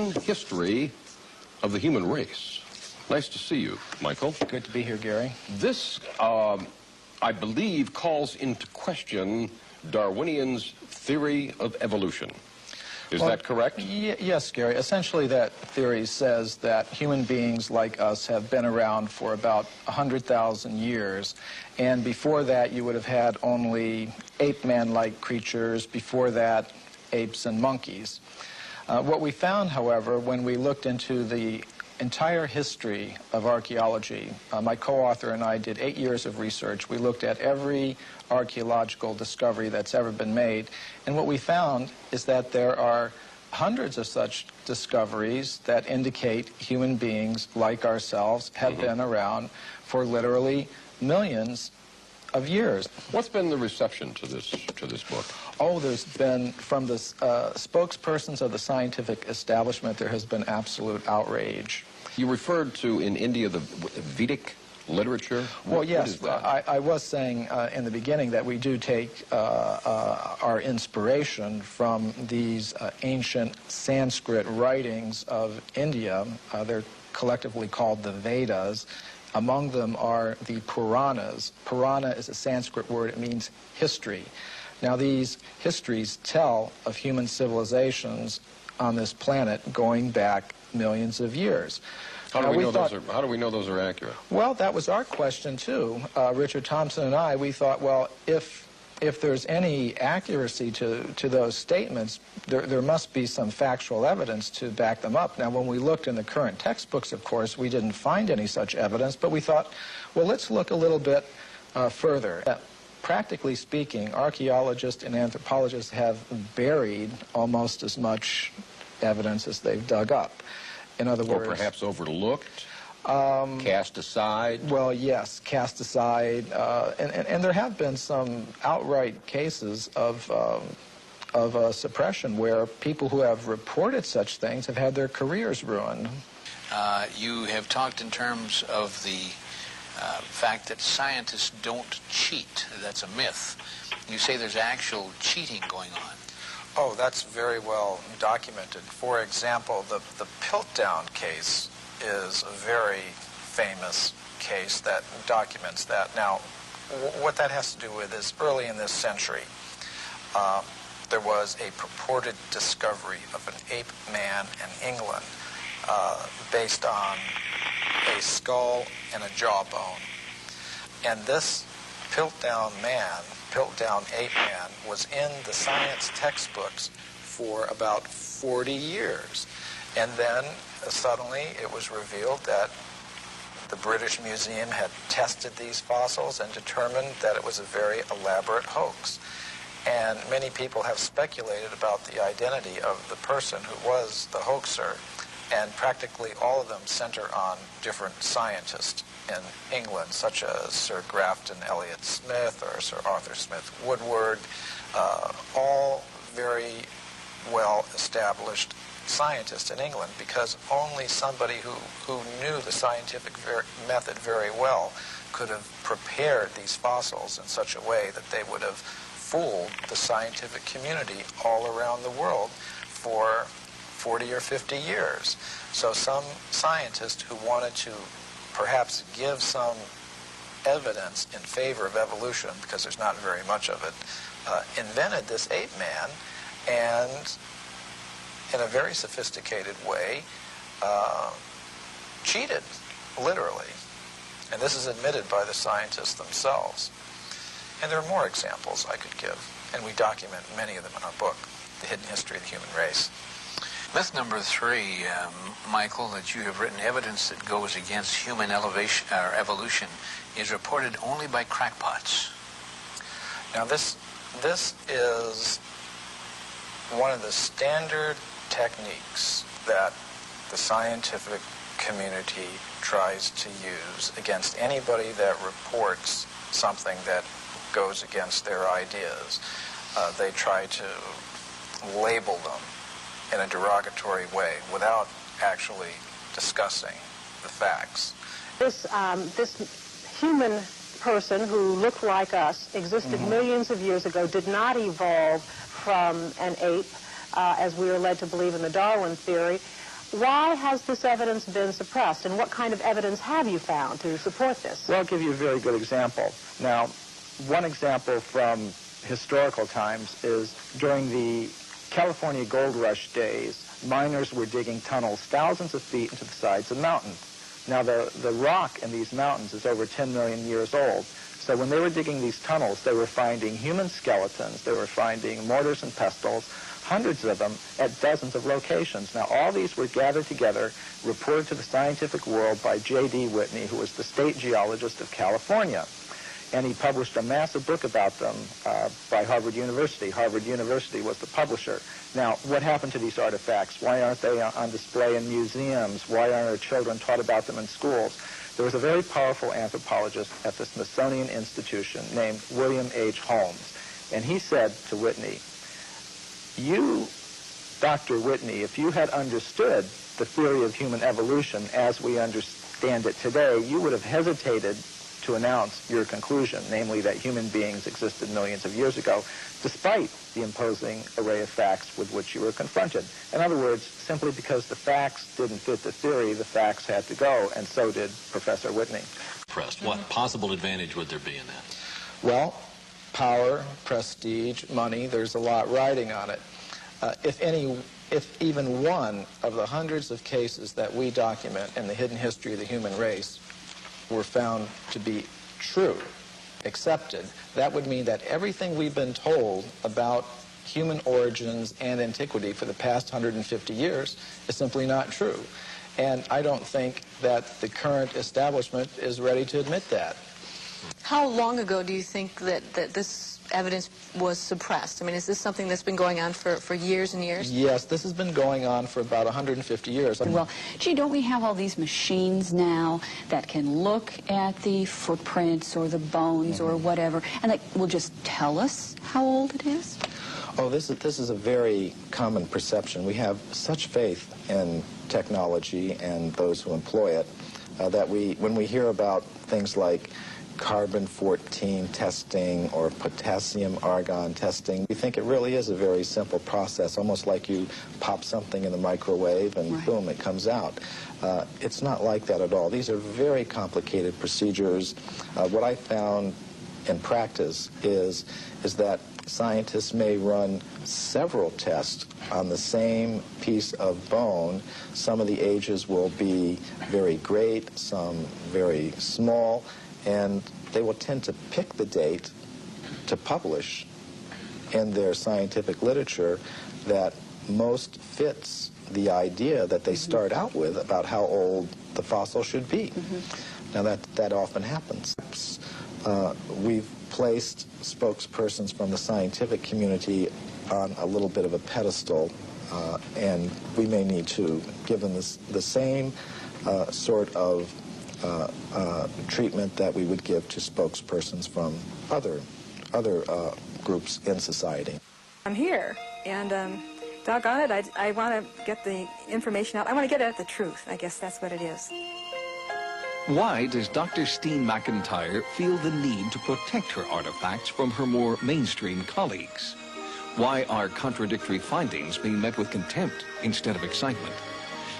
hidden history of the human race. Nice to see you, Michael. Good to be here, Gary. This, I believe, calls into question Darwinian's theory of evolution. Is that correct? Yes, Gary. Essentially, that theory says that human beings like us have been around for about 100,000 years. And before that, you would have had only ape-man-like creatures. Before that, apes and monkeys. What we found, however, when we looked into the entire history of archaeology, my co-author and I did 8 years of research. We looked at every archaeological discovery that's ever been made, and what we found is that there are hundreds of such discoveries that indicate human beings like ourselves have been around for literally millions of years. What's been the reception to this book? Oh, there's been, from the spokespersons of the scientific establishment, there has been absolute outrage. You referred to, in India, the Vedic literature? Well, yes. What is that? I was saying in the beginning that we do take our inspiration from these ancient Sanskrit writings of India. They're collectively called the Vedas. Among them are the Puranas. Purana is a Sanskrit word. It means history. Now, these histories tell of human civilizations on this planet going back millions of years. How do we know those are accurate? Well, that was our question, too. Richard Thompson and I, we thought, well, if there's any accuracy to those statements, there must be some factual evidence to back them up. Now, when we looked in the current textbooks, of course, we didn't find any such evidence, but we thought, well, let's look a little bit further. Practically speaking, archaeologists and anthropologists have buried almost as much evidence as they've dug up. In other words... Or perhaps overlooked? Cast aside? Well, yes, cast aside. And there have been some outright cases of suppression where people who have reported such things have had their careers ruined. You have talked in terms of the fact that scientists don't cheat. That's a myth. You say there's actual cheating going on. Oh, that's very well documented. For example, the Piltdown case is a very famous case that documents that. Now, what that has to do with is early in this century, there was a purported discovery of an ape man in England based on a skull and a jawbone. And this Piltdown man, Piltdown ape man, was in the science textbooks for about 40 years. And then suddenly it was revealed that the British Museum had tested these fossils and determined that it was a very elaborate hoax. And many people have speculated about the identity of the person who was the hoaxer, and practically all of them center on different scientists in England, such as Sir Grafton Elliot Smith or Sir Arthur Smith Woodward, all very well-established scientists in England, because only somebody who knew the scientific method very well could have prepared these fossils in such a way that they would have fooled the scientific community all around the world for 40 or 50 years. So some scientist who wanted to perhaps give some evidence in favor of evolution, because there's not very much of it, invented this ape man, and in a very sophisticated way, cheated, literally. And this is admitted by the scientists themselves. And there are more examples I could give, and we document many of them in our book, The Hidden History of the Human Race. Myth number 3, Michael, that you have written, evidence that goes against human evolution is reported only by crackpots. Now this is one of the standard techniques that the scientific community tries to use against anybody that reports something that goes against their ideas. They try to label them in a derogatory way without actually discussing the facts. This human person who looked like us, existed millions of years ago, did not evolve from an ape, as we are led to believe in the Darwin theory. Why has this evidence been suppressed, and what kind of evidence have you found to support this? Well, I'll give you a very good example. Now, one example from historical times is during the California gold rush days, miners were digging tunnels thousands of feet into the sides of mountains. Now, the rock in these mountains is over 10 million years old. So when they were digging these tunnels, they were finding human skeletons, they were finding mortars and pestles, hundreds of them at dozens of locations. Now, all these were gathered together, reported to the scientific world by J.D. Whitney, who was the state geologist of California. And he published a massive book about them by Harvard University. Harvard University was the publisher. Now, what happened to these artifacts? Why aren't they on display in museums? Why aren't our children taught about them in schools? There was a very powerful anthropologist at the Smithsonian Institution named William H. Holmes. And he said to Whitney, you, Dr. Whitney, if you had understood the theory of human evolution as we understand it today, you would have hesitated to announce your conclusion, namely that human beings existed millions of years ago, despite the imposing array of facts with which you were confronted. In other words, simply because the facts didn't fit the theory, the facts had to go, and so did Professor Whitney. What possible advantage would there be in that? Well, power, prestige, money, there's a lot riding on it. If even one of the hundreds of cases that we document in the hidden history of the human race were found to be true, accepted, that would mean that everything we've been told about human origins and antiquity for the past 150 years is simply not true. And I don't think that the current establishment is ready to admit that. How long ago do you think that this evidence was suppressed? I mean, is this something that's been going on for years and years? Yes, this has been going on for about 150 years. Well, gee, don't we have all these machines now that can look at the footprints or the bones or whatever, and that will just tell us how old it is? Oh, this is a very common perception. We have such faith in technology and those who employ it that when we hear about things like carbon-14 testing or potassium-argon testing, we think it really is a very simple process, almost like you pop something in the microwave and boom, it comes out. It's not like that at all. These are very complicated procedures. What I found in practice is that scientists may run several tests on the same piece of bone. Some of the ages will be very great, some very small, and they will tend to pick the date to publish in their scientific literature that most fits the idea that they start out with about how old the fossil should be. Now that often happens. We've placed spokespersons from the scientific community on a little bit of a pedestal, and we may need to give them the same sort of treatment that we would give to spokespersons from other groups in society. I'm here, and doggone it, I want to get the information out. I want to get at the truth. I guess that's what it is. Why does Dr. Steen McIntyre feel the need to protect her artifacts from her more mainstream colleagues? Why are contradictory findings being met with contempt instead of excitement?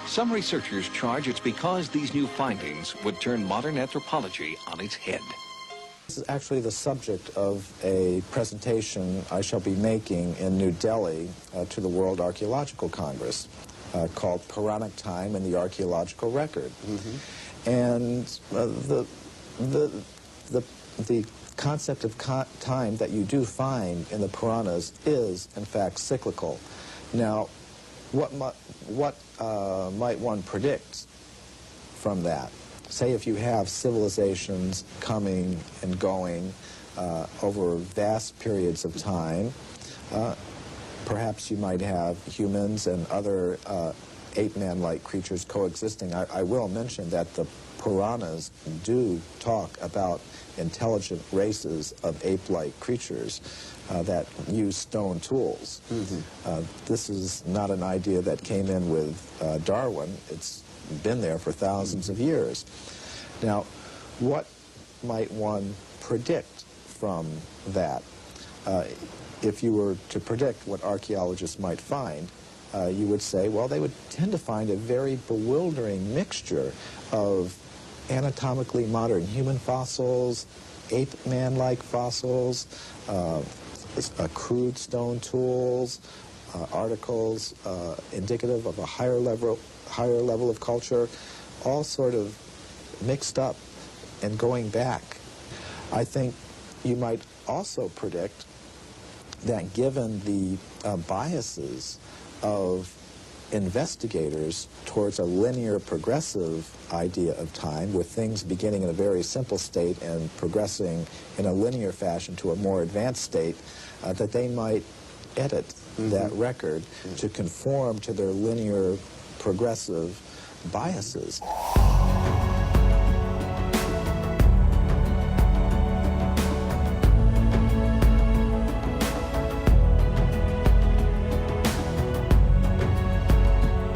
Some researchers charge it's because these new findings would turn modern anthropology on its head. This is actually the subject of a presentation I shall be making in New Delhi to the World Archaeological Congress called Puranic Time in the Archaeological Record. And the concept of time that you do find in the Puranas is, in fact, cyclical. Now, what might one predict from that? Say if you have civilizations coming and going over vast periods of time, perhaps you might have humans and other ape-man-like creatures coexisting. I will mention that the Puranas do talk about intelligent races of ape-like creatures that use stone tools. This is not an idea that came in with Darwin. It's been there for thousands of years. Now, what might one predict from that? If you were to predict what archaeologists might find, you would say, well, they would tend to find a very bewildering mixture of anatomically modern human fossils, ape-man-like fossils, crude stone tools, articles indicative of a higher level of culture, all sort of mixed up and going back. I think you might also predict that given the biases of investigators towards a linear progressive idea of time, with things beginning in a very simple state and progressing in a linear fashion to a more advanced state, that they might edit that record to conform to their linear progressive biases.